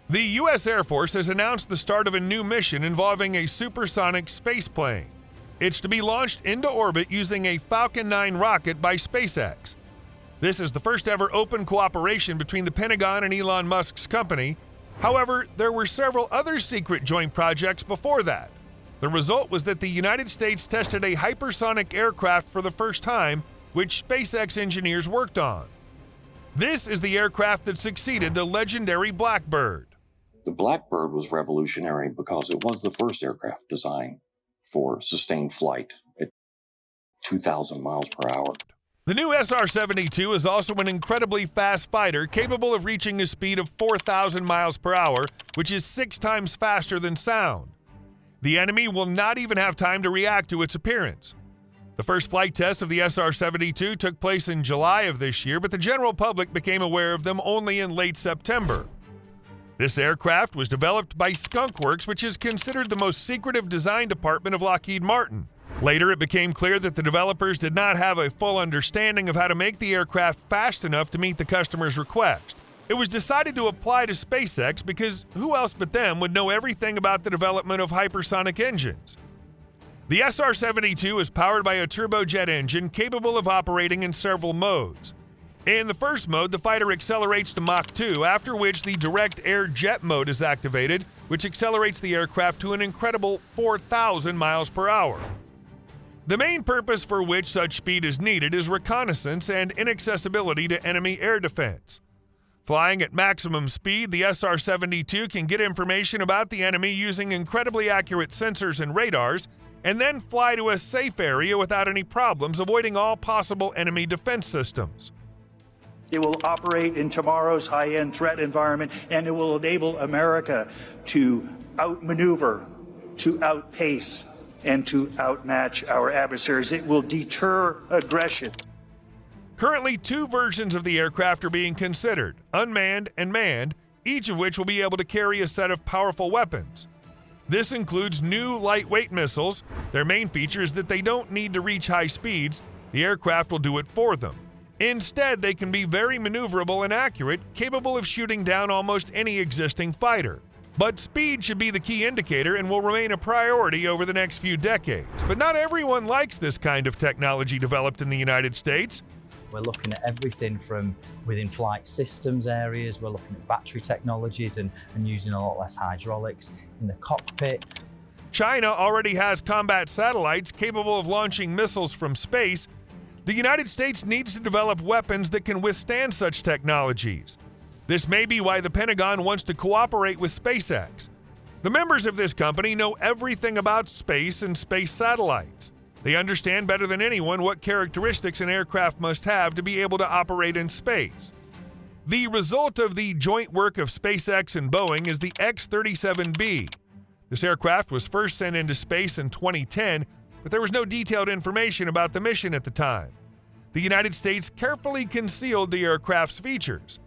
The U.S. Air Force has announced the start of a new mission involving a supersonic space plane. It's to be launched into orbit using a Falcon 9 rocket by SpaceX. This is the first ever open cooperation between the Pentagon and Elon Musk's company. However, there were several other secret joint projects before that. The result was that the United States tested a hypersonic aircraft for the first time, which SpaceX engineers worked on. This is the aircraft that succeeded the legendary Blackbird. The Blackbird was revolutionary because it was the first aircraft designed for sustained flight at 2,000 miles per hour. The new SR-72 is also an incredibly fast fighter capable of reaching a speed of 4,000 miles per hour, which is 6 times faster than sound. The enemy will not even have time to react to its appearance. The first flight test of the SR-72 took place in July of this year, but the general public became aware of them only in late September. This aircraft was developed by Skunk Works, which is considered the most secretive design department of Lockheed Martin. Later, it became clear that the developers did not have a full understanding of how to make the aircraft fast enough to meet the customer's request. It was decided to apply to SpaceX because who else but them would know everything about the development of hypersonic engines? The SR-72 is powered by a turbojet engine capable of operating in several modes. In the first mode, the fighter accelerates to Mach 2, after which the direct air jet mode is activated, which accelerates the aircraft to an incredible 4,000 miles per hour. The main purpose for which such speed is needed is reconnaissance and inaccessibility to enemy air defense. Flying at maximum speed, the SR-72 can get information about the enemy using incredibly accurate sensors and radars, and then fly to a safe area without any problems, avoiding all possible enemy defense systems. It will operate in tomorrow's high-end threat environment, and it will enable America to outmaneuver, to outpace, and to outmatch our adversaries. It will deter aggression. Currently, 2 versions of the aircraft are being considered, unmanned and manned, each of which will be able to carry a set of powerful weapons. This includes new lightweight missiles. Their main feature is that they don't need to reach high speeds. The aircraft will do it for them. Instead, they can be very maneuverable and accurate, capable of shooting down almost any existing fighter. But speed should be the key indicator and will remain a priority over the next few decades. But not everyone likes this kind of technology developed in the United States. We're looking at everything from within flight systems areas, we're looking at battery technologies and using a lot less hydraulics in the cockpit. China already has combat satellites capable of launching missiles from space. The United States needs to develop weapons that can withstand such technologies. This may be why the Pentagon wants to cooperate with SpaceX. The members of this company know everything about space and space satellites. They understand better than anyone what characteristics an aircraft must have to be able to operate in space. The result of the joint work of SpaceX and Boeing is the X-37B. This aircraft was first sent into space in 2010, but there was no detailed information about the mission at the time. The United States carefully concealed the aircraft's features.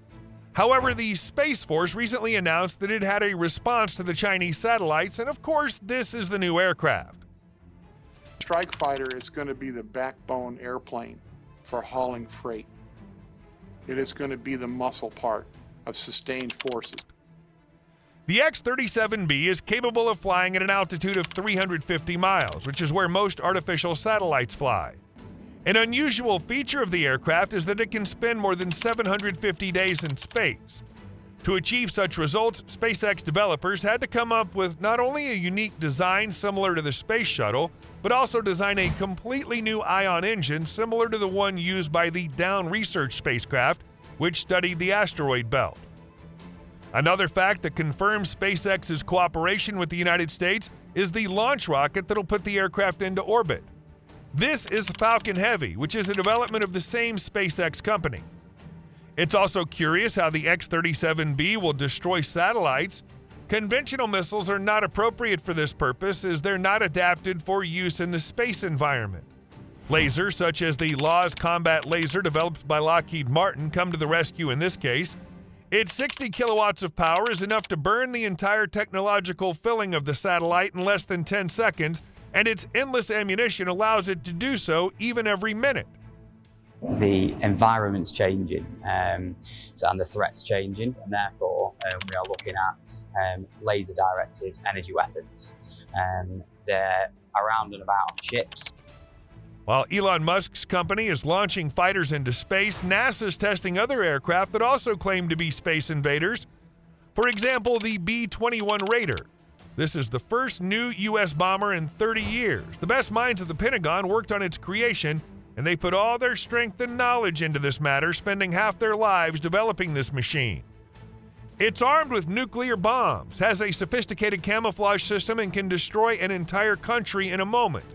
However, the Space Force recently announced that it had a response to the Chinese satellites, and of course, this is the new aircraft. Strike fighter is going to be the backbone airplane for hauling freight. It is going to be the muscle part of sustained forces. The X-37B is capable of flying at an altitude of 350 miles, which is where most artificial satellites fly. An unusual feature of the aircraft is that it can spend more than 750 days in space. To achieve such results, SpaceX developers had to come up with not only a unique design similar to the space shuttle, but also design a completely new ion engine similar to the one used by the Down research spacecraft, which studied the asteroid belt. Another fact that confirms SpaceX's cooperation with the United States is the launch rocket that'll put the aircraft into orbit. This is Falcon Heavy, which is a development of the same SpaceX company. It's also curious how the X-37B will destroy satellites. Conventional missiles are not appropriate for this purpose as they're not adapted for use in the space environment. Lasers such as the Laws Combat Laser developed by Lockheed Martin come to the rescue in this case. Its 60 kilowatts of power is enough to burn the entire technological filling of the satellite in less than 10 seconds, and its endless ammunition allows it to do so even every minute. The environment's changing, and the threat's changing, and therefore We are looking at laser-directed energy weapons. They're around and about on ships. While Elon Musk's company is launching fighters into space, NASA's testing other aircraft that also claim to be space invaders. For example, the B-21 Raider. This is the first new U.S. bomber in 30 years. The best minds at the Pentagon worked on its creation, and they put all their strength and knowledge into this matter, spending half their lives developing this machine. It's armed with nuclear bombs, has a sophisticated camouflage system, and can destroy an entire country in a moment.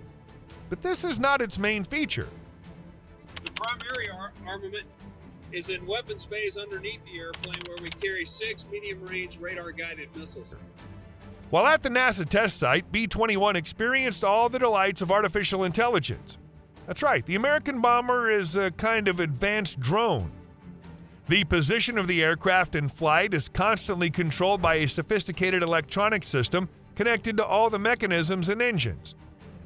But this is not its main feature. The primary armament is in weapons bays underneath the airplane, where we carry 6 medium-range radar-guided missiles. While at the NASA test site, B-21 experienced all the delights of artificial intelligence. That's right, the American bomber is a kind of advanced drone. The position of the aircraft in flight is constantly controlled by a sophisticated electronic system connected to all the mechanisms and engines.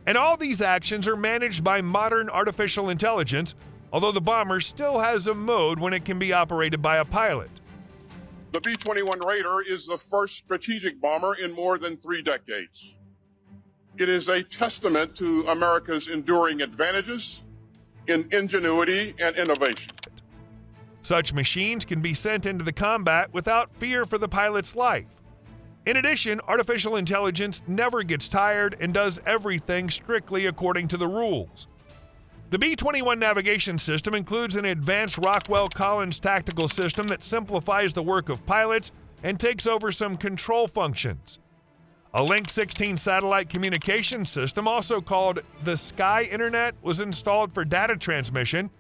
And all these actions are managed by modern artificial intelligence, although the bomber still has a mode when it can be operated by a pilot. The B-21 Raider is the first strategic bomber in more than 3 decades. It is a testament to America's enduring advantages in ingenuity and innovation. Such machines can be sent into the combat without fear for the pilot's life. In addition, artificial intelligence never gets tired and does everything strictly according to the rules. The B-21 navigation system includes an advanced Rockwell-Collins tactical system that simplifies the work of pilots and takes over some control functions. A Link 16 satellite communication system, also called the Sky Internet, was installed for data transmission.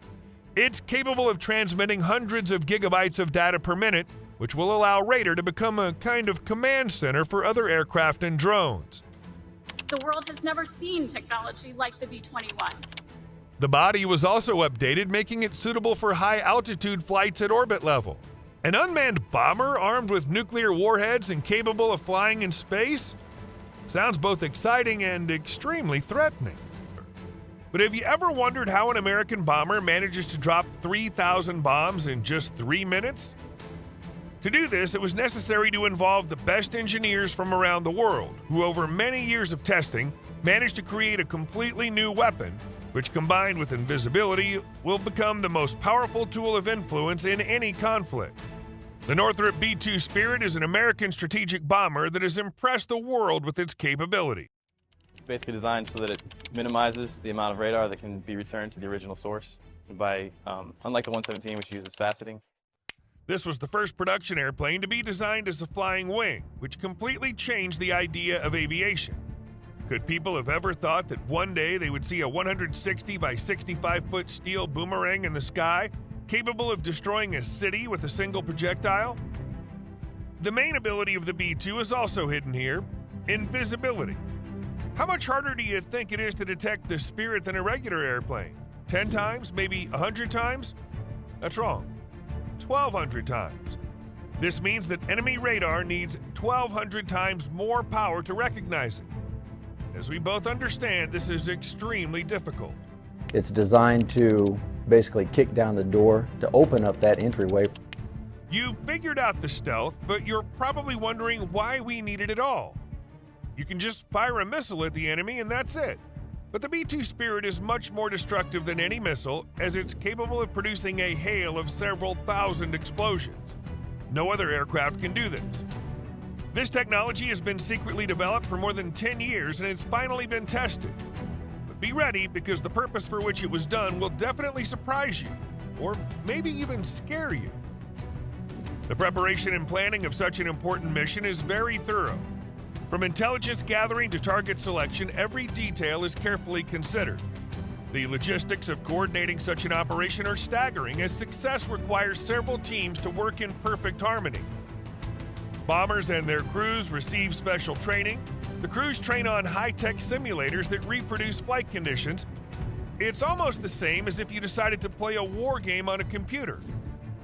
It's capable of transmitting hundreds of gigabytes of data per minute, which will allow Raider to become a kind of command center for other aircraft and drones. The world has never seen technology like the B-21. The body was also updated, making it suitable for high-altitude flights at orbit level. An unmanned bomber armed with nuclear warheads and capable of flying in space? Sounds both exciting and extremely threatening. But have you ever wondered how an American bomber manages to drop 3,000 bombs in just 3 minutes? To do this, it was necessary to involve the best engineers from around the world, who over many years of testing managed to create a completely new weapon, which combined with invisibility will become the most powerful tool of influence in any conflict. The Northrop B-2 Spirit is an American strategic bomber that has impressed the world with its capability. Basically designed so that it minimizes the amount of radar that can be returned to the original source by, unlike the 117, which uses faceting. This was the first production airplane to be designed as a flying wing, which completely changed the idea of aviation. Could people have ever thought that one day they would see a 160 by 65-foot steel boomerang in the sky, capable of destroying a city with a single projectile? The main ability of the B-2 is also hidden here: invisibility. How much harder do you think it is to detect the Spirit than a regular airplane? 10 times? Maybe 100 times? That's wrong. 1,200 times. This means that enemy radar needs 1,200 times more power to recognize it. As we both understand, this is extremely difficult. It's designed to basically kick down the door to open up that entryway. You've figured out the stealth, but you're probably wondering why we need it at all. You can just fire a missile at the enemy and that's it. But the B-2 Spirit is much more destructive than any missile, as it's capable of producing a hail of several thousand explosions. No other aircraft can do this. This technology has been secretly developed for more than 10 years and it's finally been tested. But be ready, because the purpose for which it was done will definitely surprise you, or maybe even scare you. The preparation and planning of such an important mission is very thorough. From intelligence gathering to target selection, every detail is carefully considered. The logistics of coordinating such an operation are staggering, as success requires several teams to work in perfect harmony. Bombers and their crews receive special training. The crews train on high-tech simulators that reproduce flight conditions. It's almost the same as if you decided to play a war game on a computer,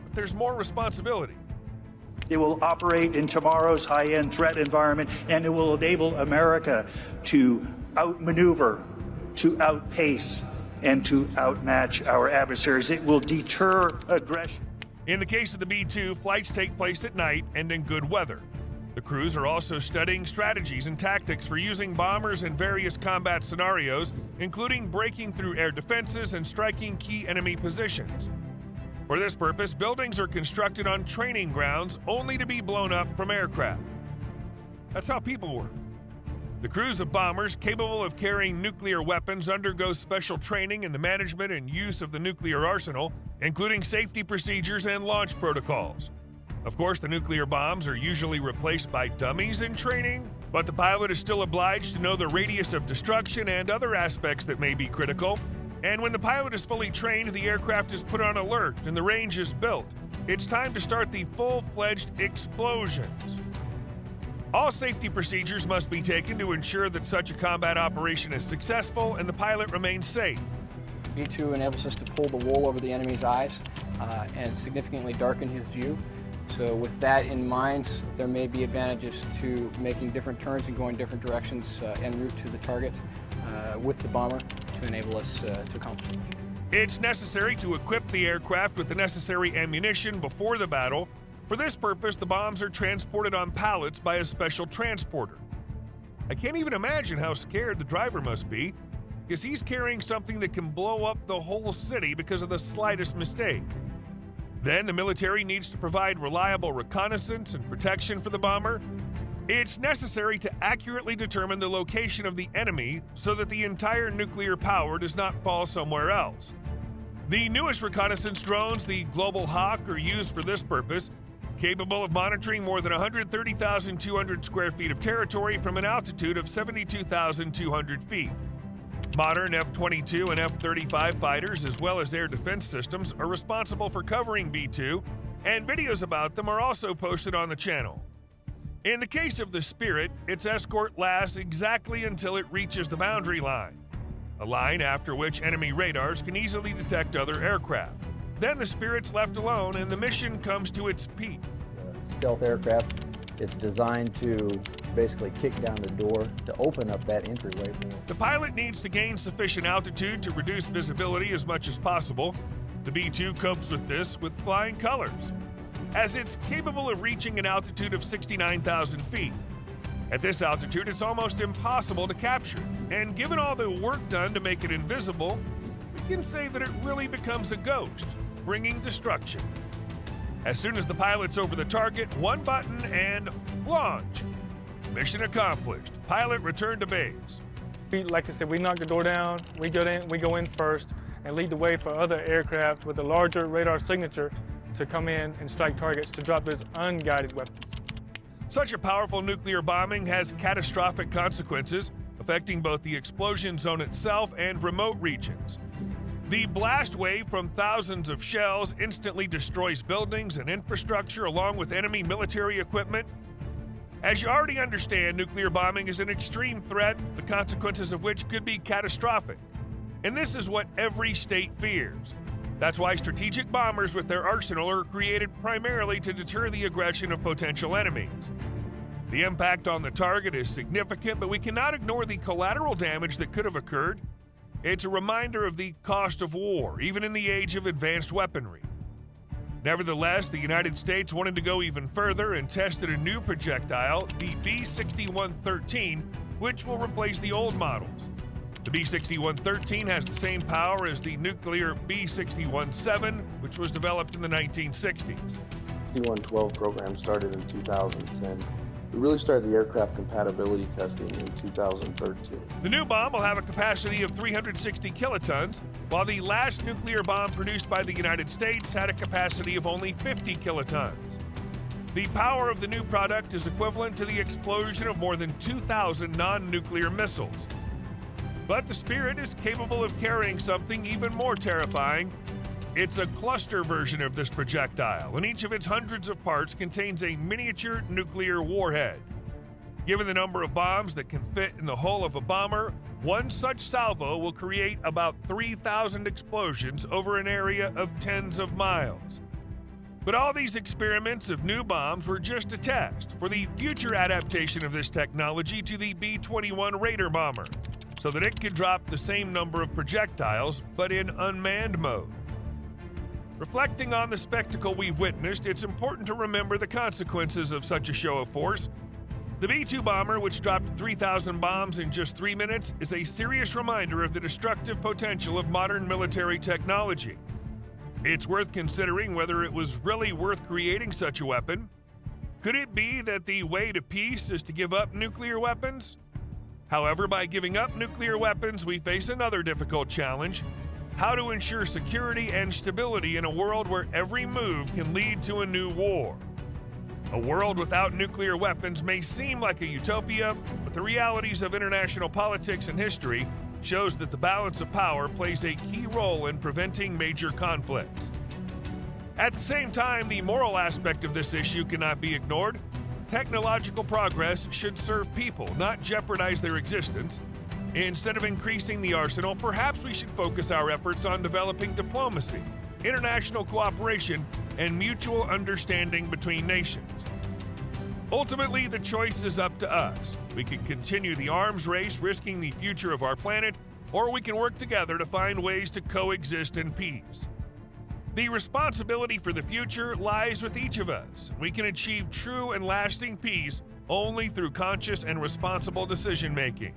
but there's more responsibility. It will operate in tomorrow's high-end threat environment, and it will enable America to outmaneuver, to outpace, and to outmatch our adversaries. It will deter aggression. In the case of the B-2, flights take place at night and in good weather. The crews are also studying strategies and tactics for using bombers in various combat scenarios, including breaking through air defenses and striking key enemy positions. For this purpose, buildings are constructed on training grounds only to be blown up from aircraft. That's how people work. The crews of bombers capable of carrying nuclear weapons undergo special training in the management and use of the nuclear arsenal, including safety procedures and launch protocols. Of course, the nuclear bombs are usually replaced by dummies in training, but the pilot is still obliged to know the radius of destruction and other aspects that may be critical. And when the pilot is fully trained, the aircraft is put on alert and the range is built. It's time to start the full-fledged explosions. All safety procedures must be taken to ensure that such a combat operation is successful and the pilot remains safe. B-2 enables us to pull the wool over the enemy's eyes and significantly darken his view. So with that in mind, there may be advantages to making different turns and going different directions en route to the target with the bomber to enable us to accomplish the mission. It's necessary to equip the aircraft with the necessary ammunition before the battle. For this purpose, the bombs are transported on pallets by a special transporter. I can't even imagine how scared the driver must be, because he's carrying something that can blow up the whole city because of the slightest mistake. Then the military needs to provide reliable reconnaissance and protection for the bomber. It's necessary to accurately determine the location of the enemy so that the entire nuclear power does not fall somewhere else. The newest reconnaissance drones, the Global Hawk, are used for this purpose, capable of monitoring more than 130,200 square feet of territory from an altitude of 72,200 feet. Modern F-22 and F-35 fighters, as well as air defense systems, are responsible for covering B-2, and videos about them are also posted on the channel. In the case of the Spirit, its escort lasts exactly until it reaches the boundary line, a line after which enemy radars can easily detect other aircraft. Then the Spirit's left alone and the mission comes to its peak. It's a stealth aircraft. It's designed to basically kick down the door to open up that entryway. The pilot needs to gain sufficient altitude to reduce visibility as much as possible. The B-2 copes with this with flying colors, as it's capable of reaching an altitude of 69,000 feet. At this altitude, it's almost impossible to capture, and given all the work done to make it invisible, we can say that it really becomes a ghost, bringing destruction. As soon as the pilot's over the target, one button and launch. Mission accomplished. Pilot returned to base. Like I said, we knock the door down, we go in first and lead the way for other aircraft with a larger radar signature to come in and strike targets to drop those unguided weapons. Such a powerful nuclear bombing has catastrophic consequences, affecting both the explosion zone itself and remote regions. The blast wave from thousands of shells instantly destroys buildings and infrastructure along with enemy military equipment. As you already understand, nuclear bombing is an extreme threat, the consequences of which could be catastrophic. And this is what every state fears. That's why strategic bombers with their arsenal are created primarily to deter the aggression of potential enemies. The impact on the target is significant, but we cannot ignore the collateral damage that could have occurred. It's a reminder of the cost of war, even in the age of advanced weaponry. Nevertheless, the United States wanted to go even further and tested a new projectile, the B-6113, which will replace the old models. The B-6113 has the same power as the nuclear B-61-7, which was developed in the 1960s. The C-112 program started in 2010. We really started the aircraft compatibility testing in 2013. The new bomb will have a capacity of 360 kilotons, while the last nuclear bomb produced by the United States had a capacity of only 50 kilotons. The power of the new product is equivalent to the explosion of more than 2,000 non-nuclear missiles. But the Spirit is capable of carrying something even more terrifying. It's a cluster version of this projectile, and each of its hundreds of parts contains a miniature nuclear warhead. Given the number of bombs that can fit in the hull of a bomber, one such salvo will create about 3,000 explosions over an area of tens of miles. But all these experiments of new bombs were just a test for the future adaptation of this technology to the B-21 Raider bomber, so that it could drop the same number of projectiles, but in unmanned mode. Reflecting on the spectacle we've witnessed, it's important to remember the consequences of such a show of force. The B-2 bomber, which dropped 3,000 bombs in just 3 minutes, is a serious reminder of the destructive potential of modern military technology. It's worth considering whether it was really worth creating such a weapon. Could it be that the way to peace is to give up nuclear weapons? However, by giving up nuclear weapons, we face another difficult challenge: how to ensure security and stability in a world where every move can lead to a new war. A world without nuclear weapons may seem like a utopia, but the realities of international politics and history shows that the balance of power plays a key role in preventing major conflicts. At the same time, the moral aspect of this issue cannot be ignored. Technological progress should serve people, not jeopardize their existence. Instead of increasing the arsenal, perhaps we should focus our efforts on developing diplomacy, international cooperation, and mutual understanding between nations. Ultimately, the choice is up to us. We can continue the arms race, risking the future of our planet, or we can work together to find ways to coexist in peace. The responsibility for the future lies with each of us. We can achieve true and lasting peace only through conscious and responsible decision-making.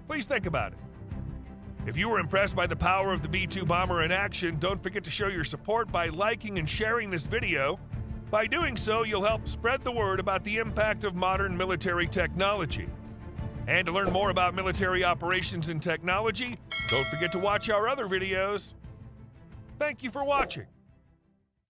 Please think about it. If you were impressed by the power of the B-2 bomber in action, don't forget to show your support by liking and sharing this video. By doing so, you'll help spread the word about the impact of modern military technology. And to learn more about military operations and technology, don't forget to watch our other videos. Thank you for watching.